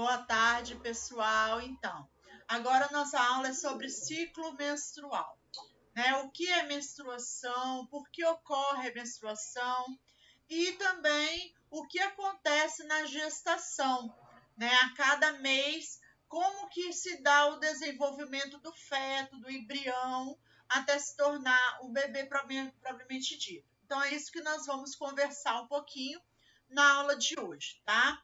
Boa tarde, pessoal. Então, agora nossa aula é sobre ciclo menstrual, né? O que é menstruação, por que ocorre a menstruação e também o que acontece na gestação, né? A cada mês, como que se dá o desenvolvimento do feto, do embrião, até se tornar o bebê propriamente dito. Então, é isso que nós vamos conversar um pouquinho na aula de hoje, tá?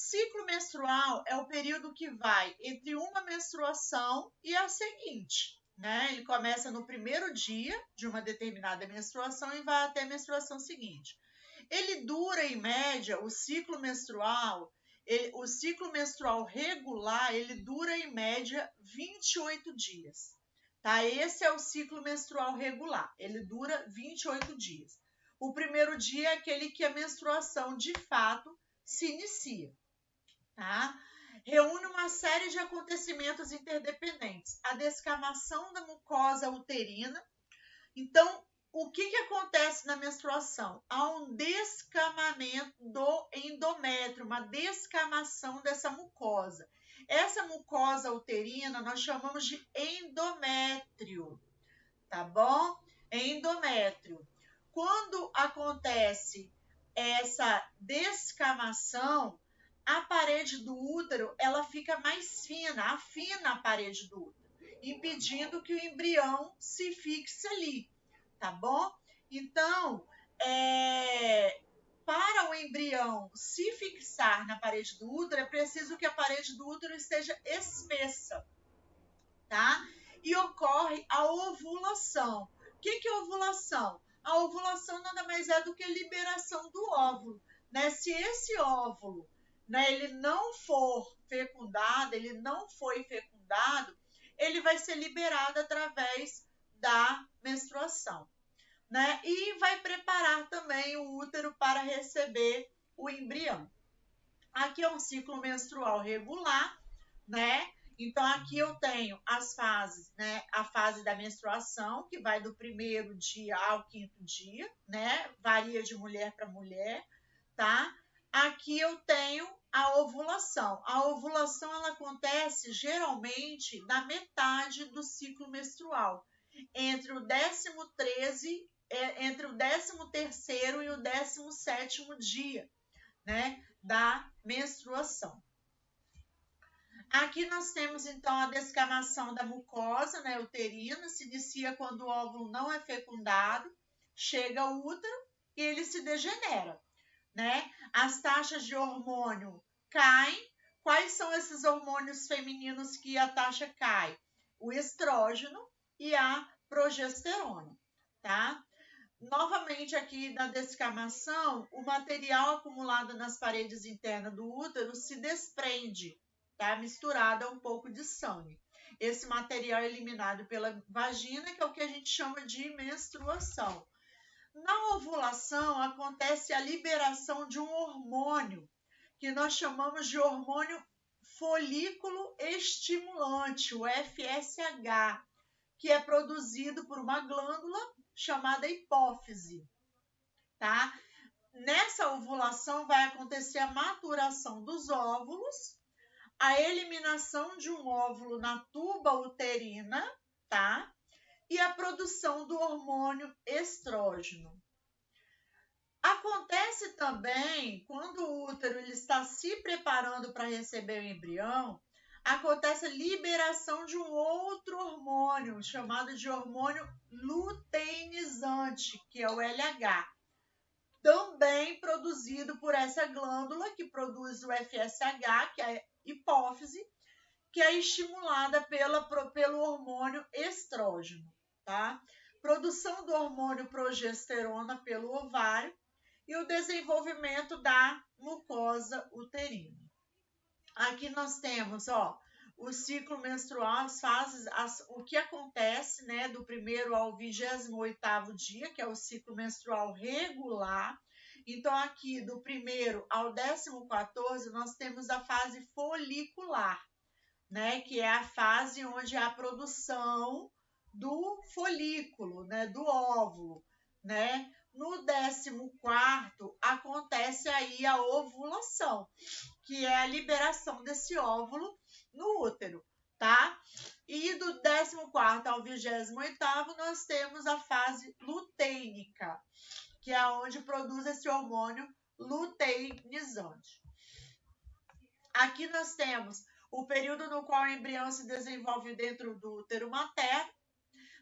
Ciclo menstrual é o período que vai entre uma menstruação e a seguinte, né? Ele começa no primeiro dia de uma determinada menstruação e vai até a menstruação seguinte. Ele dura, em média, o ciclo menstrual regular, ele dura, em média, 28 dias. Tá? Esse é o ciclo menstrual regular, ele dura 28 dias. O primeiro dia é aquele que a menstruação, de fato, se inicia. Tá? Reúne uma série de acontecimentos interdependentes. A descamação da mucosa uterina. Então, o que acontece na menstruação? Há um descamamento do endométrio, uma descamação dessa mucosa. Essa mucosa uterina nós chamamos de endométrio, tá bom? Endométrio. Quando acontece essa descamação, a parede do útero ela fica mais fina, afina a parede do útero, impedindo que o embrião se fixe ali, tá bom? Então, para o embrião se fixar na parede do útero, é preciso que a parede do útero esteja espessa, tá? E ocorre a ovulação. O que é ovulação? A ovulação nada mais é do que a liberação do óvulo, né? Se esse óvulo, né, ele não for fecundado, ele não foi fecundado, ele vai ser liberado através da menstruação, né? E vai preparar também o útero para receber o embrião. Aqui é um ciclo menstrual regular, né? Então, aqui eu tenho as fases, né? A fase da menstruação, que vai do primeiro dia ao quinto dia, né? Varia de mulher para mulher, tá? Aqui eu tenho a ovulação. A ovulação, ela acontece geralmente na metade do ciclo menstrual, entre o 13º e o 17º dia, né? Da menstruação. Aqui nós temos, então, a descamação da mucosa, né, uterina, se inicia quando o óvulo não é fecundado, chega ao útero e ele se degenera, né? As taxas de hormônio caem. Quais são esses hormônios femininos que a taxa cai? O estrógeno e a progesterona, tá? Novamente aqui na descamação, o material acumulado nas paredes internas do útero se desprende, tá? Misturado a um pouco de sangue. Esse material é eliminado pela vagina, que é o que a gente chama de menstruação. Na ovulação acontece a liberação de um hormônio, que nós chamamos de hormônio folículo estimulante, o FSH, que é produzido por uma glândula chamada hipófise, tá? Nessa ovulação vai acontecer a maturação dos óvulos, a eliminação de um óvulo na tuba uterina, tá? E a produção do hormônio estrógeno. Acontece também, quando o útero ele está se preparando para receber o embrião, acontece a liberação de um outro hormônio, chamado de hormônio luteinizante, que é o LH, também produzido por essa glândula que produz o FSH, que é a hipófise, que é estimulada pelo hormônio estrógeno, tá? Produção do hormônio progesterona pelo ovário e o desenvolvimento da mucosa uterina. Aqui nós temos, ó, o ciclo menstrual, as fases, o que acontece, né, do primeiro ao 28º dia, que é o ciclo menstrual regular. Então, aqui do primeiro ao 14º, nós temos a fase folicular, né, que é a fase onde há a produção do folículo, né, do óvulo, né? No 14º acontece aí a ovulação, que é a liberação desse óvulo no útero, tá? E do 14º ao 28º, nós temos a fase luteínica, que é onde produz esse hormônio luteinizante. Aqui nós temos o período no qual o embrião se desenvolve dentro do útero materno.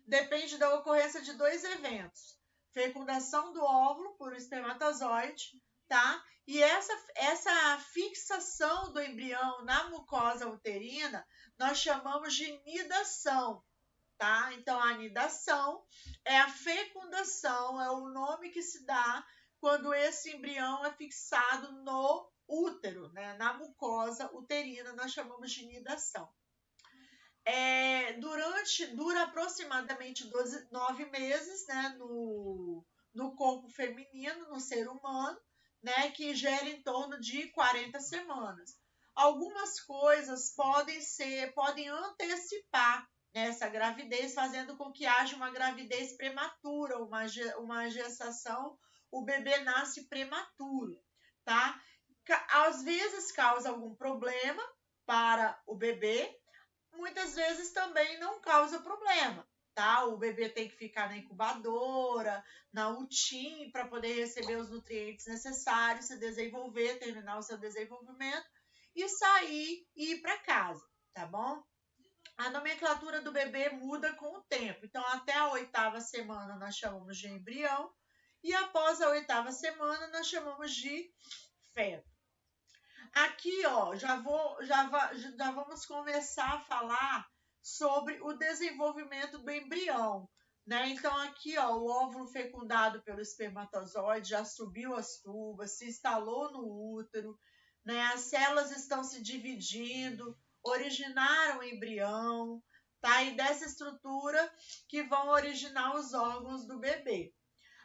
Depende da ocorrência de 2 eventos: fecundação do óvulo por um espermatozoide, tá? E essa fixação do embrião na mucosa uterina nós chamamos de nidação, tá? Então, a nidação é a fecundação, é o nome que se dá quando esse embrião é fixado no útero, né? Na mucosa uterina, nós chamamos de nidação. Dura aproximadamente 9 meses, né? No corpo feminino, no ser humano, né? Que gera em torno de 40 semanas. Algumas coisas podem antecipar essa gravidez, fazendo com que haja uma gravidez prematura, uma gestação, o bebê nasce prematuro, tá? Às vezes causa algum problema para o bebê, muitas vezes também não causa problema, tá? O bebê tem que ficar na incubadora, na UTIM, para poder receber os nutrientes necessários, se desenvolver, terminar o seu desenvolvimento e sair e ir para casa, tá bom? A nomenclatura do bebê muda com o tempo. Então, até a 8ª semana nós chamamos de embrião e após a 8ª semana nós chamamos de feto. Aqui, ó, já vamos começar a falar sobre o desenvolvimento do embrião, né? Então, aqui, ó, o óvulo fecundado pelo espermatozoide já subiu as tubas, se instalou no útero, né? As células estão se dividindo, originaram o embrião, tá? E dessa estrutura que vão originar os órgãos do bebê.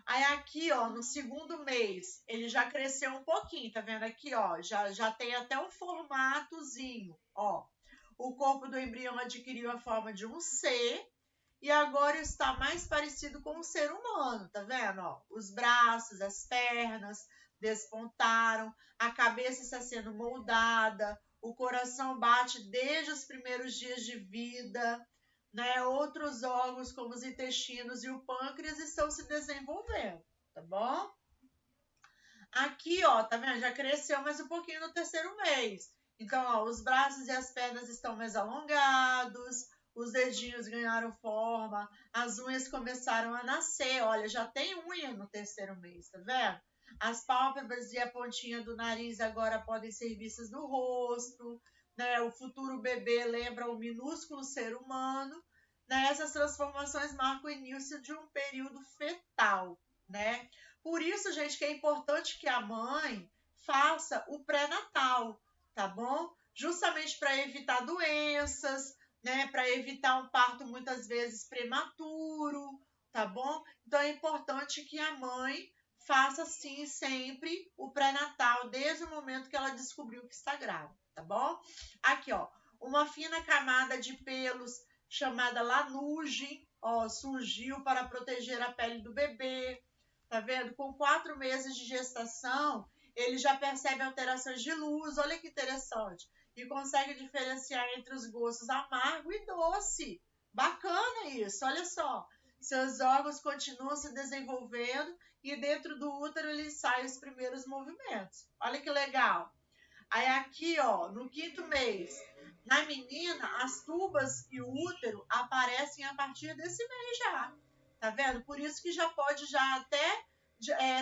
Aí aqui, ó, no 2º mês, ele já cresceu um pouquinho, tá vendo aqui, ó? Já tem até um formatozinho, ó. O corpo do embrião adquiriu a forma de um C e agora está mais parecido com um ser humano, tá vendo, ó? Os braços, as pernas despontaram, a cabeça está sendo moldada, o coração bate desde os primeiros dias de vida, né? Outros órgãos, como os intestinos e o pâncreas, estão se desenvolvendo, tá bom? Aqui, ó, tá vendo? Já cresceu mais um pouquinho no 3º mês. Então, ó, os braços e as pernas estão mais alongados, os dedinhos ganharam forma, as unhas começaram a nascer. Olha, já tem unha no 3º mês, tá vendo? As pálpebras e a pontinha do nariz agora podem ser vistas no rosto, né? O futuro bebê lembra o minúsculo ser humano, né? Essas transformações marcam o início de um período fetal, né? Por isso, gente, que é importante que a mãe faça o pré-natal, tá bom? Justamente para evitar doenças, né? Para evitar um parto muitas vezes prematuro, tá bom? Então é importante que a mãe faça sim sempre o pré-natal desde o momento que ela descobriu que está grávida, tá bom? Aqui, ó, uma fina camada de pelos chamada lanugem, ó, surgiu para proteger a pele do bebê. Tá vendo? Com 4 meses de gestação, ele já percebe alterações de luz, olha que interessante, e consegue diferenciar entre os gostos amargo e doce. Bacana isso, olha só. Seus órgãos continuam se desenvolvendo e dentro do útero ele sai os primeiros movimentos. Olha que legal. Aí aqui, ó, no 5º mês, na menina, as tubas e o útero aparecem a partir desse mês já. Tá vendo? Por isso que já pode até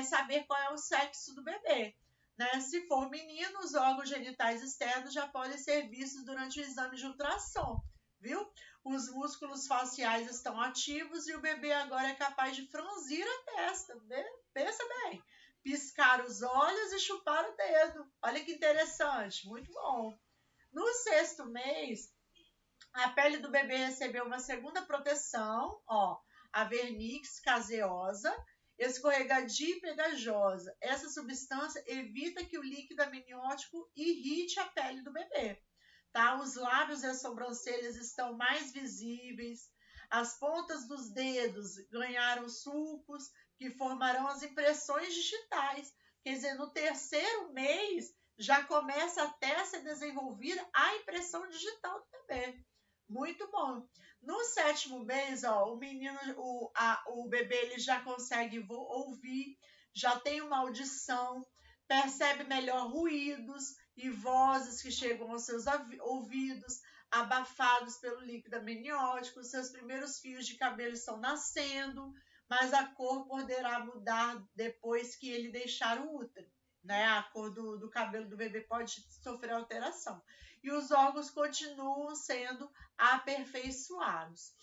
saber qual é o sexo do bebê. Né? Se for menino, os órgãos genitais externos já podem ser vistos durante o exame de ultrassom, viu? Os músculos faciais estão ativos e o bebê agora é capaz de franzir a testa. Pensa bem. Piscar os olhos e chupar o dedo. Olha que interessante, muito bom. No 6º mês, a pele do bebê recebeu uma segunda proteção, ó, a vernix caseosa, escorregadia e pegajosa. Essa substância evita que o líquido amniótico irrite a pele do bebê. Tá? Os lábios e as sobrancelhas estão mais visíveis, as pontas dos dedos ganharam sulcos que formarão as impressões digitais. Quer dizer, no 3º mês já começa até a ser desenvolvida a impressão digital do bebê. Muito bom. No 7º mês, ó, o bebê ele já consegue ouvir, já tem uma audição, percebe melhor ruídos e vozes que chegam aos seus ouvidos, abafados pelo líquido amniótico. Seus primeiros fios de cabelo estão nascendo, mas a cor poderá mudar depois que ele deixar o útero, né? A cor do cabelo do bebê pode sofrer alteração. E os órgãos continuam sendo aperfeiçoados.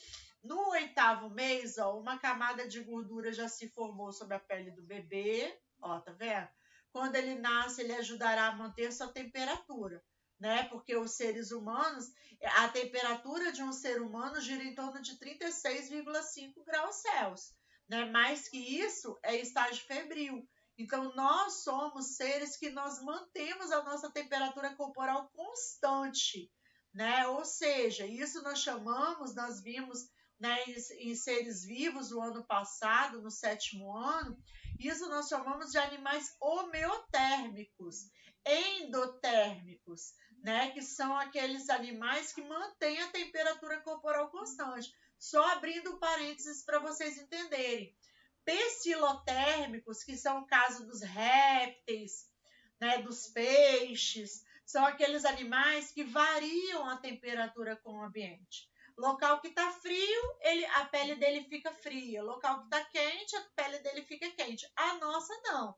No 8º mês, ó, uma camada de gordura já se formou sobre a pele do bebê, ó, tá vendo? Quando ele nasce, ele ajudará a manter sua temperatura, né? Porque os seres humanos, a temperatura de um ser humano gira em torno de 36,5 graus Celsius, né? Mais que isso é estágio febril. Então, nós somos seres que nós mantemos a nossa temperatura corporal constante, né? Ou seja, isso nós vimos, né, em seres vivos o ano passado, no 7º ano, isso nós chamamos de animais homeotérmicos, endotérmicos, né, que são aqueles animais que mantêm a temperatura corporal constante. Só abrindo parênteses para vocês entenderem. Pecilotérmicos, que são o caso dos répteis, né, dos peixes, são aqueles animais que variam a temperatura com o ambiente. Local que está frio, a pele dele fica fria. Local que está quente, a pele dele fica quente. A nossa não.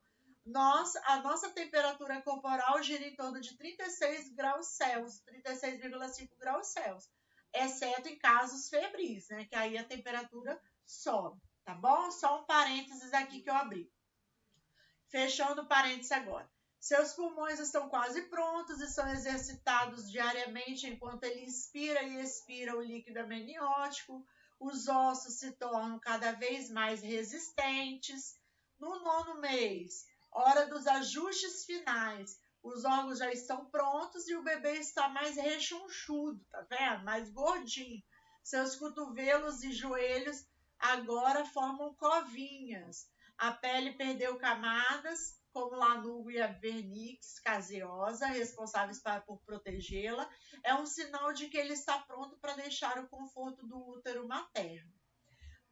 A nossa temperatura corporal gira em torno de 36 graus Celsius, 36,5 graus Celsius, exceto em casos febris, né? Que aí a temperatura sobe, tá bom? Só um parênteses aqui que eu abri. Fechando o parênteses agora. Seus pulmões estão quase prontos e são exercitados diariamente enquanto ele inspira e expira o líquido amniótico. Os ossos se tornam cada vez mais resistentes. No 9º mês, hora dos ajustes finais, os órgãos já estão prontos e o bebê está mais rechonchudo, tá vendo? Mais gordinho. Seus cotovelos e joelhos agora formam covinhas. A pele perdeu camadas, como lanugo e a vernix caseosa, responsáveis por protegê-la. É um sinal de que ele está pronto para deixar o conforto do útero materno.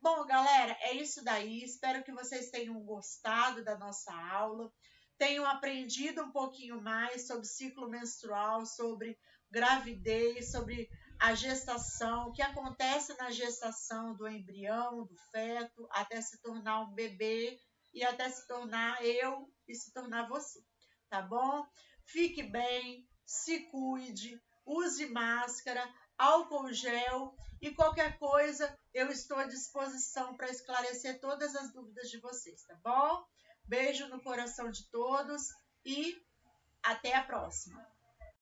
Bom, galera, é isso daí. Espero que vocês tenham gostado da nossa aula, tenham aprendido um pouquinho mais sobre ciclo menstrual, sobre gravidez, sobre a gestação, o que acontece na gestação do embrião, do feto, até se tornar um bebê e até se tornar eu e se tornar você, tá bom? Fique bem, se cuide, use máscara, álcool gel e qualquer coisa eu estou à disposição para esclarecer todas as dúvidas de vocês, tá bom? Beijo no coração de todos e até a próxima!